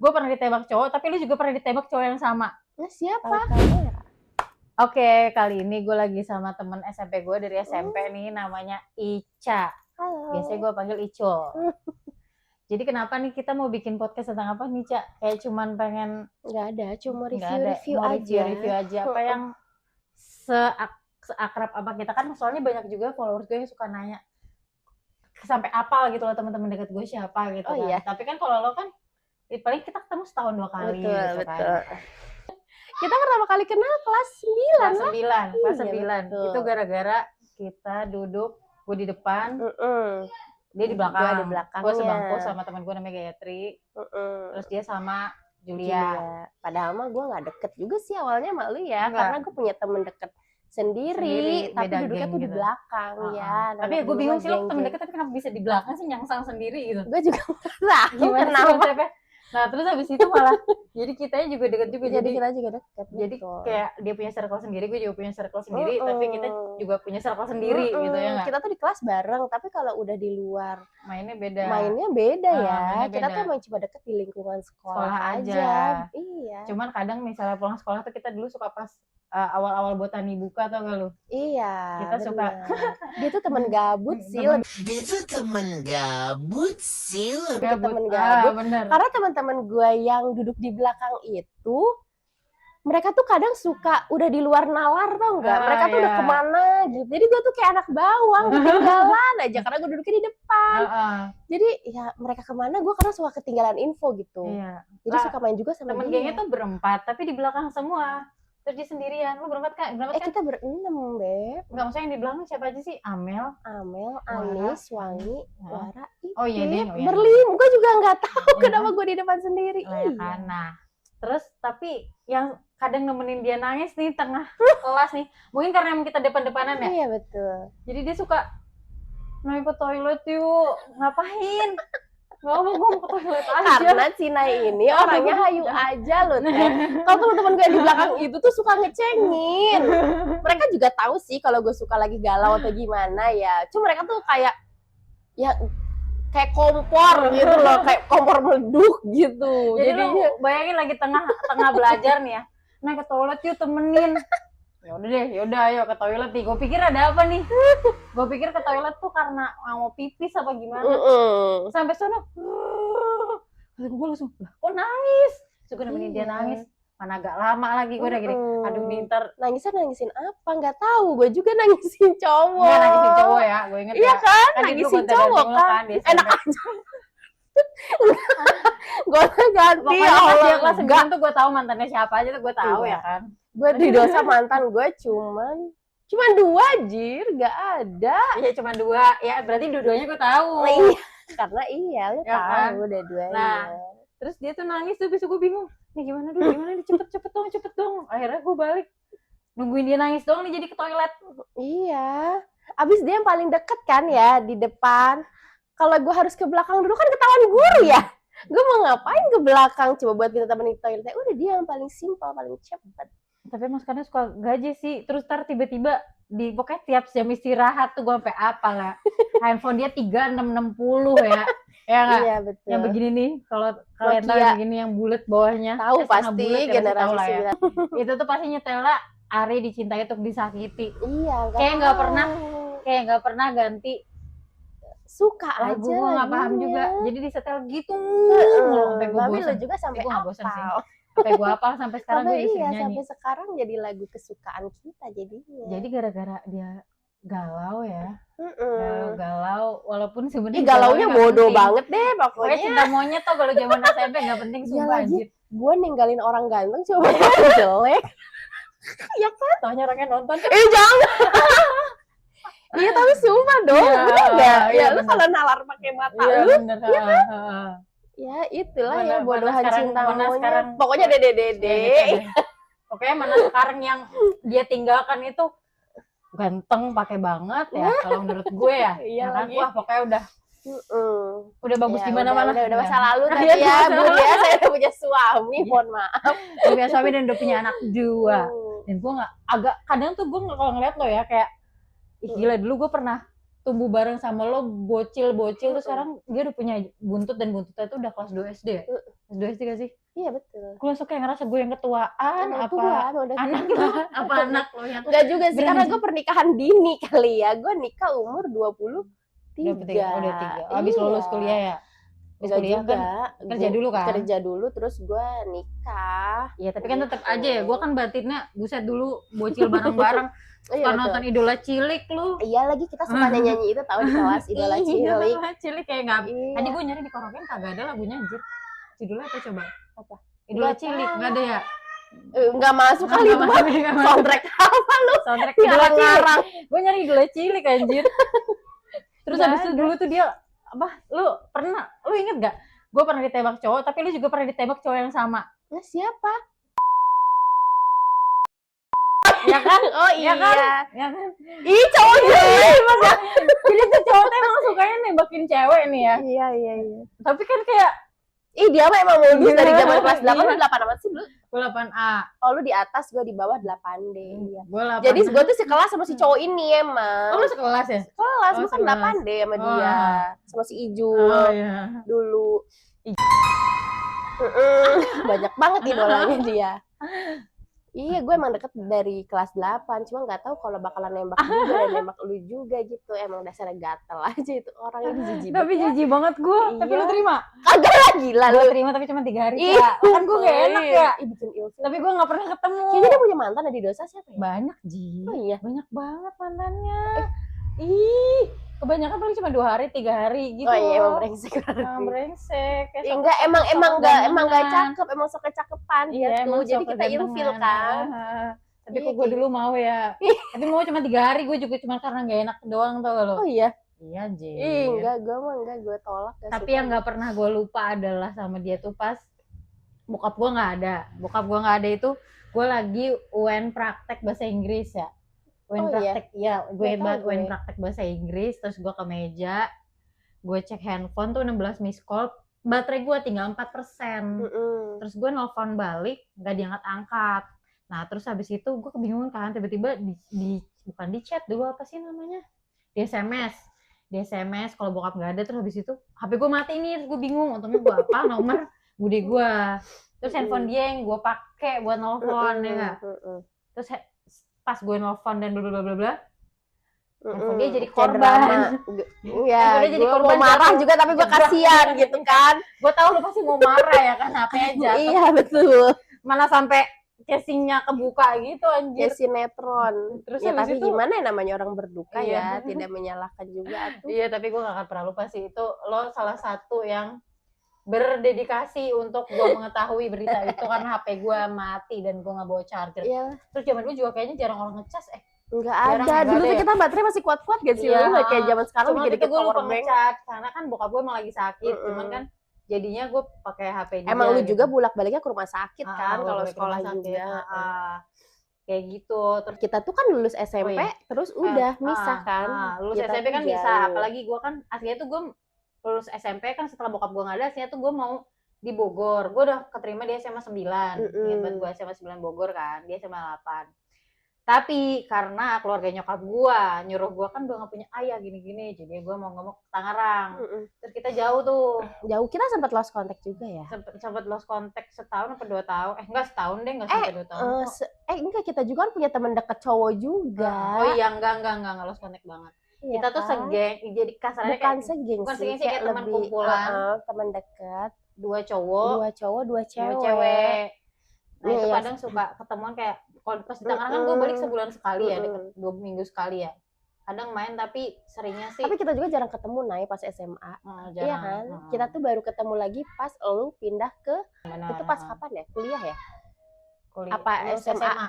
gue pernah ditembak cowok, tapi lu juga pernah ditembak cowok yang sama. Nah, siapa? Oke, kali ini gue lagi sama temen SMP gue dari SMP nih, namanya Ica. Halo. Biasanya gue panggil Icul. Jadi kenapa nih kita mau bikin podcast tentang apa nih, Ca? Kayak cuman pengen... Nggak ada, cuma Nggak ada, review-review mau aja. review aja. Apa yang seakrab apa kita. Kan soalnya banyak juga followers gue yang suka nanya sampai apal gitu loh teman-teman dekat gue siapa gitu Oh, kan. iya. Tapi kan kalau lo kan paling kita ketemu setahun 2 kali Betul, gitu betul. kan. Kita pertama kali kenal kelas 9 Kelas Iya, 9. betul. Itu gara-gara kita duduk, gue di depan, dia di belakang. Gua di belakangnya. Gue sebangku sama teman gue namanya Gayatri. Terus dia sama Julia. Padahal mah gue nggak deket juga sih awalnya sama lu ya. Enggak. Karena gue punya temen deket sendiri tapi beda duduknya geng tuh di gitu. belakang ya. Tapi ya gue bingung sih lo temen deket tapi kenapa bisa di belakang sih nyangsang sendiri gitu. Gue juga nggak tahu Gimana sih kenapa. konsepnya? Nah terus habis itu malah jadi kitanya juga deket juga. Jadi kita juga deket. Jadi betul. kayak dia punya circle sendiri, gue juga punya circle sendiri, tapi kita juga punya circle sendiri gitu ya nggak? Kita tuh di kelas bareng, tapi kalau udah di luar Mainnya beda. mainnya beda ya. mainnya Kita beda. tuh emang cuma deket di lingkungan sekolah aja. Iya. Cuman kadang misalnya pulang sekolah tuh kita dulu suka pas awal-awal botani buka tau gak lu? Iya. Kita suka. Dia tuh temen gabut sih. Dia tuh temen gabut sih. Temen gabut. Bener. Karena teman-teman gue yang duduk di belakang itu, mereka tuh kadang suka udah di luar nalar tau nggak? Mereka tuh udah kemana gitu. Jadi gue tuh kayak anak bawang, ketinggalan aja karena gue duduknya di depan. Jadi ya mereka kemana gue karena suka ketinggalan info gitu. Iya. Jadi suka main juga sama temen dia. gengnya tuh berempat, tapi di belakang semua. Terus dia sendirian. Lu berempat kan? Kita berenam, Beb. Enggak, maksudnya yang di belakang siapa aja sih? Amel, Anis, Wangi, Wara, oh iya deh. berlim. Gue juga nggak tahu kenapa gue di depan sendiri. Iya kan. Nah, terus tapi yang kadang nemenin dia nangis nih tengah kelas nih. Mungkin karena emang kita depan-depanan ya. Iya betul. Jadi dia suka naik ke toilet yuk. Ngapain? Gak mau, gue mau ke toilet aja. Karena Cina ini orangnya hayu aja loh. Kalau teman-teman gue di belakang itu tuh suka ngecengin. Mereka juga tahu sih kalau gue suka lagi galau atau gimana ya. Cuma mereka tuh kayak ya kayak kompor gitu loh, kayak kompor meleduk gitu. Jadi lu bayangin lagi tengah belajar nih ya. Naik ke toilet yuk temenin. Ya udah deh, yaudah ayo ke toilet nih. Gue pikir ada apa nih? Gue pikir ke toilet tuh karena mau pipis apa gimana. Sampai sana, gue langsung, kok nangis? Suka nemenin dia nangis. Mana agak lama lagi gue udah gini. Aduh bintar. Nangisin apa? Nggak tahu. Gue juga nangisin cowok. Nggak nangisin cowok ya, gue inget iya ya. kan? Nangisin cowok kan. Enak aja. Gue ganti. Pokoknya pas dia kelas 9 tuh gue tahu mantannya siapa aja tuh gue tahu ya kan. Gue di dosa mantan gue cuman 2 jir, gak ada. Iya cuma 2, ya berarti dua-duanya gue tahu. Nah, iya, karena iya lu Ya kan? tahu dua-duanya. Nah, terus dia tuh nangis tuh, besok gue bingung. Nih gimana nih, cepet dong. Akhirnya gue balik, nungguin dia nangis doang nih jadi ke toilet. Iya, abis dia yang paling deket kan ya di depan. Kalau gue harus ke belakang dulu kan ketahuan guru ya. Gue mau ngapain ke belakang coba buat minta temenin ke toilet. Udah dia yang paling simpel, paling cepet. Tapi mas karena suka gaji sih, terus ntar tiba-tiba di pokoknya tiap jam istirahat tuh gue sampai apa lah. Handphone dia 3660 ya. Ya nggak? Iya betul. Yang begini nih, kalau kalian tahu yang begini yang bulet bawahnya. Tahu pasti generasi ya. Itu tuh pasti nyetelnya Ari dicintai untuk disakiti. Iya. Kayak nggak pernah ganti. Suka aja. Gue nggak paham juga. Jadi disetel gitu. Sampai gue bosan. Lu juga sampai gue nggak bosan sih. Sampai gue apa sampai sekarang gue bisa nyanyi. Sampai sekarang jadi lagu kesukaan kita jadinya. Jadi gara-gara dia galau ya. Galau walaupun sebenarnya galaunya bodoh banget deh pokoknya. Cinta monyet tuh kalau zaman SMP nggak penting sumpah anjir. Gue ninggalin orang ganteng coba jelek. Ya kan? Taunya orangnya nonton. Jangan. Iya tapi sumpah dong. Bener nggak? Ya lu kalau nalar pakai mata lu. Iya kan? Ya itulah ya bodohan cinta monyet. Pokoknya dede. Pokoknya mana sekarang yang dia tinggalkan itu ganteng pakai banget ya kalau menurut gue ya. Iya kan? Wah pokoknya udah bagus ya, di mana-mana. Udah masa lalu tadi ya Bu ya. Saya udah punya suami, mohon maaf. Udah punya suami dan udah punya anak 2. Dan gue nggak agak kadang tuh gue kalau ngeliat lo ya kayak gila dulu gue pernah tumbuh bareng sama lo bocil terus sekarang dia udah punya buntut dan buntutnya itu udah kelas 2 SD ya. S2 SD gak sih? Iya betul. Gue langsung kayak ngerasa gue yang ketuaan, Emang apa tua, udah anak tua. lo, apa anak lo yang Enggak juga sih, karena beranjak. gue pernikahan dini kali ya. Gue nikah umur 23. Udah 3. Abis lulus kuliah ya? Abis Enggak kuliah juga. kan kerja dulu kan? Kerja dulu terus gue nikah. Iya, tapi kan tetap Gitu. aja ya, gue kan batinnya buset dulu bocil bareng-bareng. Iya, Suka betul. nonton Idola Cilik lu. Iya lagi kita suka nyanyi itu tahu di kelas Idola Cilik. Idola Cilik kayak nggak. Iya. Tadi gue nyari di karaoke kagak ada lagunya anjir. Judulnya apa coba? Apa? Idola Nggak Cilik tahu. nggak ada ya? Enggak masuk kali itu mah. Soundtrack apa lu? Soundtrack Idola Cilik. Ngarang. Gue nyari Idola Cilik anjir. Terus Nggak habis itu ada. dulu tuh dia apa? Lu inget gak? Gue pernah ditembak cowok, tapi lu juga pernah ditembak cowok yang sama. Nah, siapa? Ya kan? Oh Ya iya. kan? Ya kan? Ih, cowok jelek. Jadi tuh cowok tuh emang sukanya nembakin cewek nih ya. Iya. Tapi kan kayak Ih, dia mah emang modus Iya. dari zaman kelas 8 Iya. lu 8 apa sih lu? gue 8A. Oh, lu di atas, gua di bawah 8D. Iya. Gue 8. Jadi gua tuh sekelas sama si cowok ini emang. Oh, lu sekelas ya? Kelas, Oh, gua kan sekelas. 8D sama Oh. dia. Sama si Ijul Oh iya. dulu. Banyak banget idolanya dia. Iya, gue emang deket dari kelas 8, cuma nggak tahu kalau bakalan nembak juga dan nembak lu juga gitu. Emang dasarnya gatel aja itu orang ini jijik. Tapi jijik banget gue. Tapi Iya. lu terima? Kagak lah, gila Gue lu. terima tapi cuma 3 hari Ih, ya. Kan gue gak enak ya. Ih, bikin ilfil. Tapi gue gak pernah ketemu. Kayaknya dia punya mantan di dosa siapa ya? Banyak Ji. Oh iya. Banyak banget mantannya. Ih, kebanyakan paling cuma 2 hari, 3 hari gitu. Oh iya, emang loh. brengsek. Emang brengsek. Kayak Ya, sok- enggak, emang gantengan. enggak cakep, emang sok kecakepan Iya, gitu. emang Jadi sok kita ilfil kegantengan. kan. Tapi Iya, kok gue kayak dulu mau ya. Tapi mau cuma 3 hari, gue juga cuma karena gak enak doang tau gak lo. Oh iya. Iya Ji. Ih, enggak, gue tolak. Gak Tapi suka. yang gak pernah gue lupa adalah sama dia tuh pas bokap gue gak ada. Bokap gue gak ada itu gue lagi UN praktek bahasa Inggris ya. UN Oh, praktek, iya. Gue Nggak tahu banget UN gue. praktek bahasa Inggris. Terus gue ke meja, gue cek handphone tuh 16 miss call. Baterai gue tinggal 4%. Terus gue nelfon balik, gak diangkat-angkat. Nah terus habis itu gue kebingungan kan, tiba-tiba bukan di chat dulu, apa sih namanya, di SMS kalau bokap gak ada. Terus habis itu HP gue mati nih, terus gue bingung untungnya gue apa nomor bude gue. Terus handphone dia yang gue pakai buat nelfon ya nggak. Terus pas gue nelfon dan bla handphone dia jadi korban. Iya, Handphone dia jadi gue korban mau marah jatuh. juga tapi gue Jebrak. kasihan gitu kan. Gue tahu lu pasti mau marah ya kan, HP-nya jatuh. Iya, betul. Mana sampai casingnya kebuka gitu anjir. Ya sinetron. Terus Ya habis tapi itu- gimana ya, namanya orang berduka Iya. ya, tidak menyalahkan juga tuh. Iya, tapi gue gak akan pernah lupa sih itu. Lo salah satu yang berdedikasi untuk gue mengetahui berita itu karena HP gue mati dan gue gak bawa charger. Iya, Terus zaman dulu juga kayaknya jarang orang ngecas. enggak Jarang, ada. nggak Dulu ada tuh ya? kita baterai masih kuat-kuat gak sih? Iya, Lu nggak kayak zaman sekarang Cuma itu dikit-dikit gue lupa power bank. ngecas karena kan bokap gue emang lagi sakit. Cuman kan jadinya gue pakai HP dia. Emang lu gitu. juga bolak-baliknya ke rumah sakit kan gue kalau balik ke sekolah rumah sakit. juga. Kayak gitu. Terus Kita tuh kan lulus SMP, iya. terus udah misah kan. lulus Kita SMP tuh kan bisa. jauh. Apalagi gue kan aslinya tuh gue lulus SMP kan setelah bokap gue nggak ada, aslinya tuh gue mau di Bogor. Gue udah keterima di SMA 9. Ingat banget gue SMA 9 Bogor kan, dia SMA 8. Tapi karena keluarga nyokap gue nyuruh gue kan udah gak punya ayah gini-gini, jadi gue mau ngomong ke Tangerang. Terus kita jauh tuh, Jauh, kita sempat lost contact juga ya. sempat lost contact setahun apa 2 tahun. Enggak setahun deh, enggak sampai 2 tahun. Enggak, kita juga kan punya teman dekat cowok juga. Oh iya, enggak lost contact banget. Iya Kita tuh kan? segeng, jadi kasarnya Bukan kayak segeng bukan sih, segeng sih, kayak teman lebih kumpulan. teman dekat, 2 cowok, 2 cowok, 2 dua cewek. cewek. Nah Iya, itu iya. kadang suka ketemuan kayak kalau pas di Tangerang kan gue balik sebulan sekali ya, 2 minggu sekali ya. Kadang main tapi seringnya sih Tapi kita juga jarang ketemu Nay pas SMA. jarang. Iya kan? Kita tuh baru ketemu lagi pas lu pindah ke Benar. itu pas kapan ya? Kuliah ya? Kuliah. apa Lulus SMA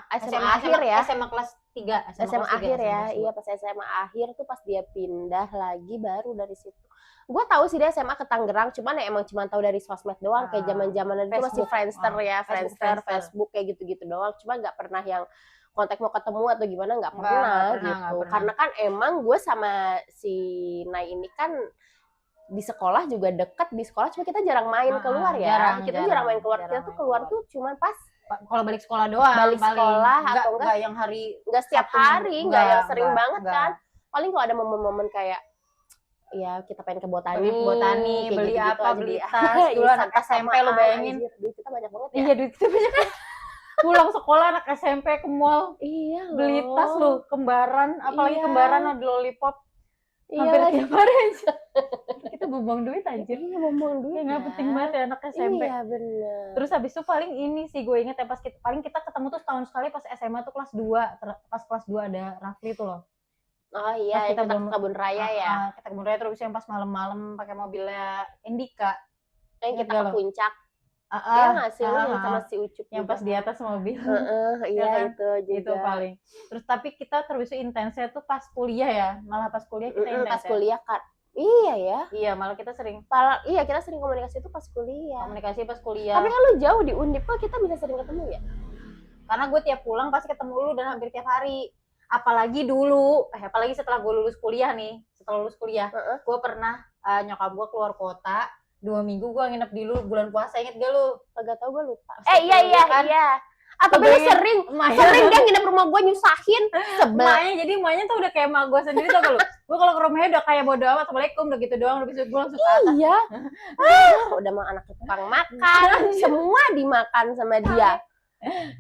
akhir ya? SMA kelas 3. SMA akhir ya. Iya, pas SMA akhir tuh pas dia pindah lagi baru dari situ. Gue tahu sih dia SMA ke Tangerang, cuman ya emang cuma tahu dari sosmed doang, kayak zaman-zaman itu masih Facebook. Friendster ya, Facebook, Facebook kayak gitu-gitu doang. Cuma nggak pernah yang kontak mau ketemu atau gimana, nggak Nggak pernah pernah, gitu. nggak pernah. Karena kan emang gue sama si Nay ini kan di sekolah juga deket, di sekolah cuma kita jarang main keluar ya. Kita jarang main keluar. Kita tuh keluar tuh cuman pas kalau balik sekolah doang. Balik paling. sekolah Nggak- atau enggak? nggak yang hari nggak setiap Sabtu, hari, nggak yang sering nggak, banget nggak. kan. Paling kalau ada momen-momen kayak ya kita pengen ke botani, beli botani, kayak beli gitu-gitu apa, aja beli deh. tas. Dulu Iya, anak tas SMP sama lu bayangin. anjir, duit kita banyak banget ya. Iya, duit kita banyak. Pulang sekolah anak SMP ke mall, Iya loh. beli tas lu, kembaran, apalagi Iya. kembaran ada lollipop. Iya Hampir lagi. tiap hari aja. Kita buang duit anjir. Iya, ngomong duit Ya nggak penting banget ya anak SMP. Iya bener. Terus habis itu paling ini sih gue inget ya, pas kita ketemu tuh setahun sekali pas SMA tuh kelas 2. Pas kelas 2 ada Rafli tuh loh. Oh iya, Pas kita ke belum- kebun raya ya. Kita kebun raya, terus yang pas malam-malam pakai mobilnya Indika. Yang kita Enggak ke loh. puncak. Iya nggak sih lu yang sama si Ucup yang juga pas di atas mobil. iya kan? itu juga. Itu paling. Terus tapi kita terus intensnya tuh pas kuliah ya. Malah pas kuliah kita intens. Pas kuliah kan. Iya ya. Iya, malah kita sering Iya kita sering komunikasi itu pas kuliah. komunikasi pas kuliah. Tapi kan lu jauh di Undip kok kita bisa sering ketemu ya? Karena gue tiap pulang pasti ketemu lu dan hampir tiap hari. Apalagi dulu, apalagi setelah gue lulus kuliah nih. Setelah lulus kuliah, gue pernah nyokap gue keluar kota 2 minggu, gue nginep di lu bulan puasa, inget gak lu? Kagak tau gue lupa. Iya kan? Iya. Tapi lu sering dia nginep rumah gue nyusahin. Jadi emaknya tuh udah kayak emak gue sendiri tau gak lu? Gue kalau ke rumahnya udah kayak bodo amat, assalamualaikum, udah gitu doang, udah bisa gue langsung ke atas. Iya. Udah mah anak tukang makan, semua dimakan sama dia.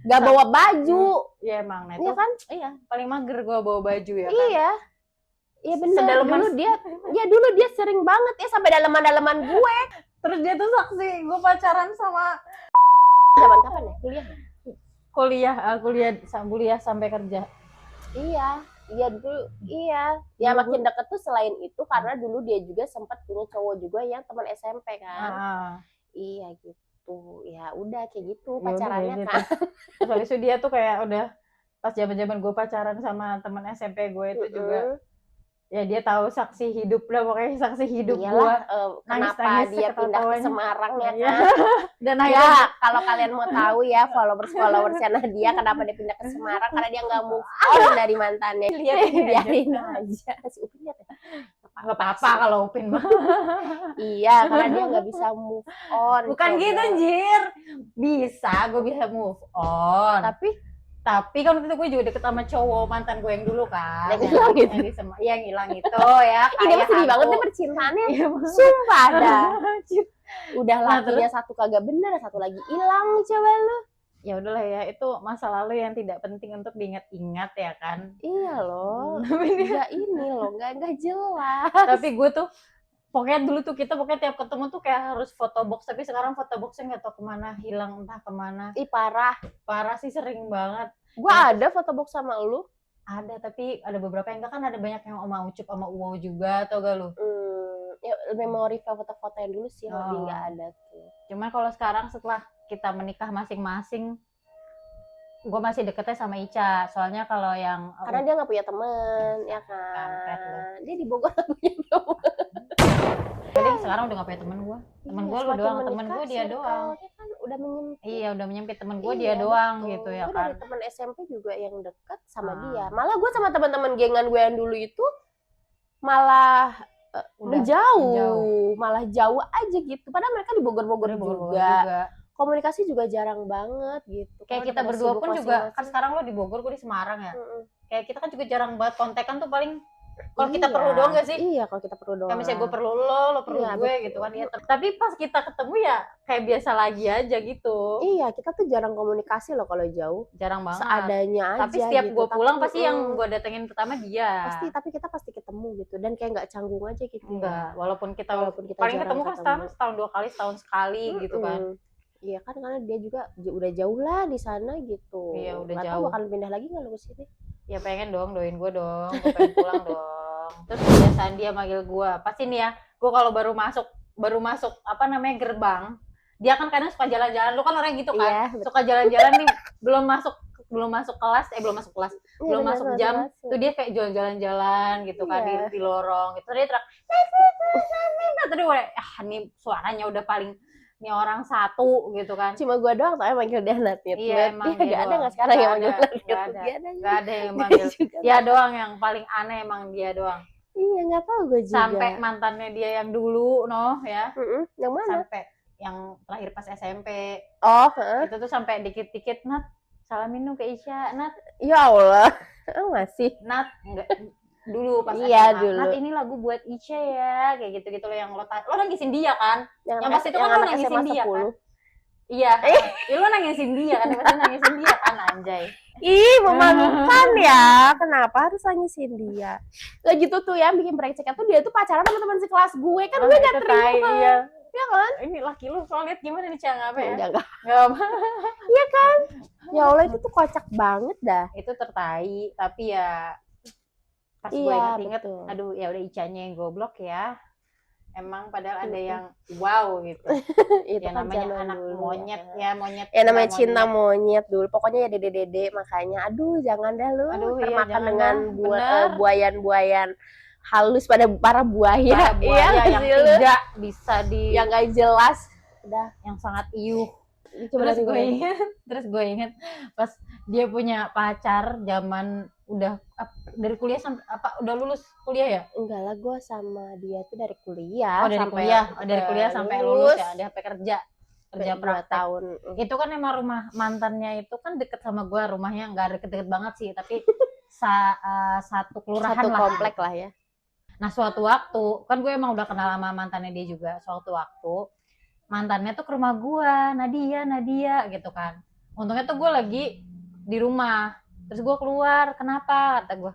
Gak bawa baju. Iya emang, nah Iya itu kan? iya, paling mager gue bawa baju ya kan? Iya. Iya bener. Sedaleman- Dulu dia sering banget ya sampai daleman-daleman gue. Terus dia tuh saksi gue pacaran sama Zaman kapan ya? kuliah sampai kerja. Iya dulu iya. Ya makin deket tuh selain itu karena dulu dia juga sempat punya cowok juga yang teman SMP kan. Iya gitu. Ya udah kayak gitu pacarannya gitu. kan. Terus habis itu dia tuh kayak udah pas zaman-zaman gue pacaran sama teman SMP gue itu juga. Ya dia tahu saksi hidup lah, pokoknya saksi hidup Iyalah, gue. kenapa Nangis-nangis dia pindah ke ketawa-tawanya. Semarang ya Iya. kan? Dan Ya, akhirnya kalau kalian mau tahu ya followersnya Nadia kenapa dia pindah ke Semarang karena dia nggak move on dari mantannya. Lihat ini aja. Biarin aja. Si Upin lihat ya. nggak apa-apa kalau Upin mah. Iya, karena dia nggak bisa move on. Bukan coba. gitu, Jir. Gue bisa move on. Tapi kan waktu itu gue juga deket sama cowok mantan gue yang dulu kan. Yang hilang gitu. Yang hilang itu ya. Ini mah sedih banget nih percintaannya. Sumpah dah. Udah lakinya satu kagak bener, satu lagi hilang coba lu. Ya udahlah ya, itu masa lalu yang tidak penting untuk diingat-ingat ya kan. Iya loh. Enggak ini loh, enggak jelas. Tapi gue tuh pokoknya dulu tuh kita tiap ketemu tuh kayak harus foto box, tapi sekarang foto boxnya nggak tahu kemana, hilang entah kemana. Ih parah Sih sering banget. Gua ada foto box sama lu. Ada, tapi ada beberapa yang enggak, kan ada banyak yang Oma Ucup sama Uwo juga, tau gak lu? Ya memori foto-foto yang dulu sih lebih nggak ada tuh. Cuman kalau sekarang setelah kita menikah masing-masing, gue masih deketnya sama Ica. Soalnya kalau yang karena dia nggak punya temen, ya Kampret lu. kan? Dia di Bogor nggak punya temen. jadi sekarang udah gak punya temen gue. Temen gue lu semakin doang, menikah temen gue dia doang. circle-nya kan udah menyempit. Iya, udah menyempit, temen gue dia doang betul. gitu ya Gue kan. dari teman SMP juga yang dekat sama dia. Malah gue sama teman-teman gengan gue yang dulu itu malah menjauh, malah jauh aja gitu. Padahal mereka di Bogor-Bogor juga. Komunikasi juga jarang banget gitu. Kayak kita berdua pun juga, kan sekarang lo di Bogor, gue di Semarang ya. Kayak kita kan juga jarang banget kontekan tuh, paling kalau kita perlu doang gak sih? Iya, kalau kita perlu doang. Kayak misalnya gue perlu lo perlu gue gitu kan. Ya, tapi pas kita ketemu ya kayak biasa lagi aja gitu. Iya, kita tuh jarang komunikasi loh kalau jauh. Jarang banget. Seadanya aja. Tapi setiap gitu. gue pulang pasti yang gue datengin pertama dia. Tapi kita pasti ketemu gitu. Dan kayak nggak canggung aja gitu. Enggak, walaupun kita jarang paling ketemu kan setahun 2 kali, setahun sekali gitu kan. Iya kan, karena dia juga udah jauh lah di sana gitu. Iya, udah nggak jauh. tahu bakal pindah lagi nggak lo ke sini? Ya pengen dong, doain gue dong, gue pengen pulang dong. Terus kebiasaan dia manggil gue, pasti nih ya, gue kalau baru masuk apa namanya gerbang, dia kan kadang suka jalan-jalan, lu kan orang gitu kan, suka jalan-jalan nih, belum masuk kelas, belum masuk jam, tuh dia kayak jalan-jalan gitu kan di lorong, gitu. Terus dia teriak, tadi gue, nih suaranya udah paling nih orang satu gitu kan. Cuma gue doang tapi manggil dia Natnit. Iya, emang dia ada nggak sekarang yang manggil Natnit? Gak ada yang manggil. Dia doang yang paling aneh, emang dia doang. Iya, nggak tahu gue juga. Sampai mantannya dia yang dulu, ya. Yang mana? Sampai yang terakhir pas SMP. Oh, itu tuh sampai dikit-dikit, Nat, salamin dong ke Isya, Nat. Ya Allah, masih. Nat, enggak. dulu pas Iya, SMA. dulu. Nat, ini lagu buat Ica ya, kayak gitu-gitu loh yang lo nangisin dia kan? Yang anak- pas itu kan lo anak nangisin SMA dia 10. kan? Iya, ya lo nangisin dia kan? Pasti nangisin dia kan, anjay. Ih, memalukan ya. Kenapa harus nangisin dia? Lah gitu tuh ya, bikin brengsek tuh dia tuh pacaran sama teman sekelas gue. Kan gue gak itu terima. tai, iya. Ya kan? Ini laki lu, lo liat gimana nih Cang, apa ya? Enggak. Gak apa. Ya Allah, itu tuh kocak banget dah. Itu tertai, tapi ya pas gue Iya, inget-inget, betul. aduh ya udah Icanya yang goblok ya. Emang padahal ada yang wow gitu. Itu Ya kan namanya zaman anak dulu monyet kan. ya, monyet. Ya namanya cinta monyet dulu. Pokoknya ya dede-dede, makanya aduh jangan dah lu Aduh, iya, termakan jangan dengan dah. Bener. buayan-buayan halus pada para buaya. Para buaya Iya, yang sih lu. tidak bisa Yang gak jelas. Udah, yang sangat iuh. coba Terus gue gue. inget pas dia punya pacar zaman udah dari kuliah sampai udah lulus kuliah ya? Enggak lah, gue sama dia tuh dari kuliah. Oh dari sampai kuliah, dari kuliah sampai lulus ya, dia sampai kerja Sampai 2 praktek. tahun. Itu kan emang rumah mantannya itu kan deket sama gue, rumahnya nggak deket-deket banget sih, tapi satu kelurahan Satu lah. komplek lah ya. Nah suatu waktu kan gue emang udah kenal sama mantannya dia juga. Suatu waktu mantannya tuh ke rumah gue, Nadia gitu kan. Untungnya tuh gue lagi di rumah, terus gue keluar, kenapa kata gue,